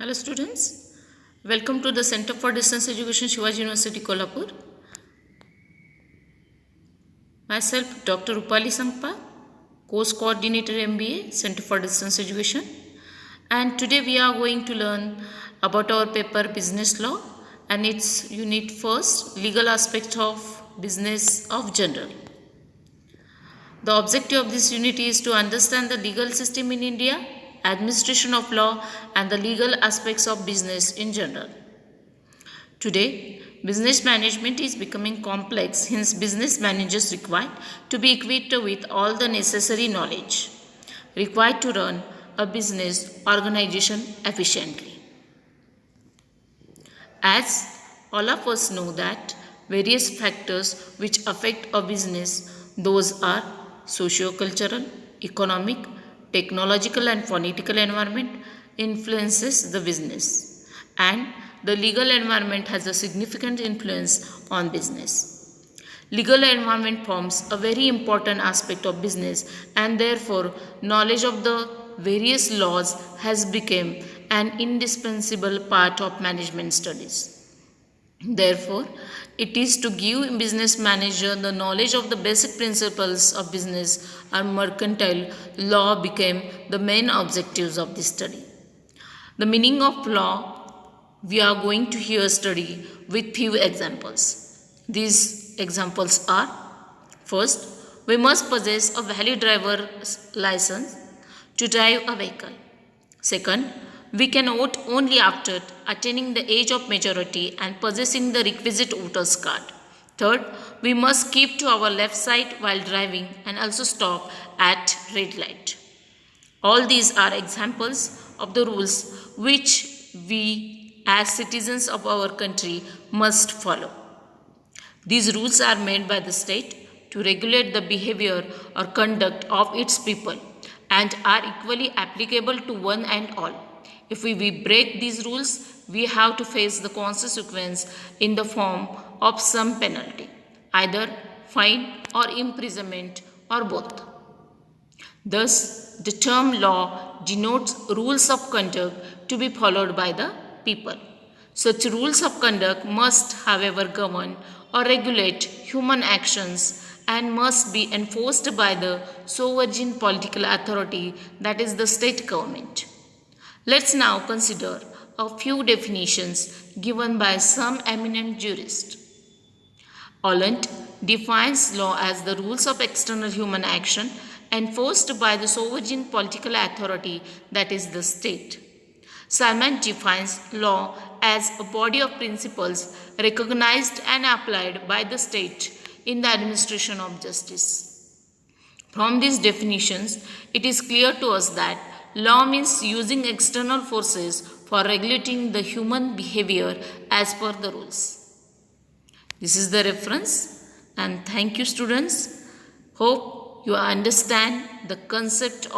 Hello students, welcome to the Center for Distance Education, Shivaji University, Kolhapur. Myself Dr. Rupali Sangpa, Course Coordinator MBA, Center for Distance Education. And today we are going to learn about our paper Business Law and its unit first, Legal Aspect of Business of General. The objective of this unit is to understand the legal system in India, administration of law, and the legal aspects of business in general. Today, business management is becoming complex, hence, business managers required to be equipped with all the necessary knowledge required to run a business organization efficiently. As all of us know that various factors which affect a business, those are socio-cultural, economic, technological and political environment influences the business, and the legal environment has a significant influence on business. Legal environment forms a very important aspect of business, and therefore knowledge of the various laws has become an indispensable part of management studies. Therefore, it is to give business manager the knowledge of the basic principles of business and mercantile law became the main objectives of this study. The meaning of law we are going to here study with few examples. These examples are: first, we must possess a valid driver's license to drive a vehicle. Second, we can vote only after attaining the age of majority and possessing the requisite voter's card. Third, we must keep to our left side while driving and also stop at red light. All these are examples of the rules which we as citizens of our country must follow. These rules are made by the state to regulate the behavior or conduct of its people and are equally applicable to one and all. If we break these rules, we have to face the consequence in the form of some penalty, either fine or imprisonment or both. Thus, the term law denotes rules of conduct to be followed by the people. Such rules of conduct must, however, govern or regulate human actions and must be enforced by the sovereign political authority, that is the state government. Let's now consider a few definitions given by some eminent jurists. Arendt defines law as the rules of external human action enforced by the sovereign political authority, that is the state. Salmond defines law as a body of principles recognized and applied by the state in the administration of justice. From these definitions, it is clear to us that law means using external forces for regulating the human behavior as per the rules. This is the reference, and thank you students. Hope you understand the concept of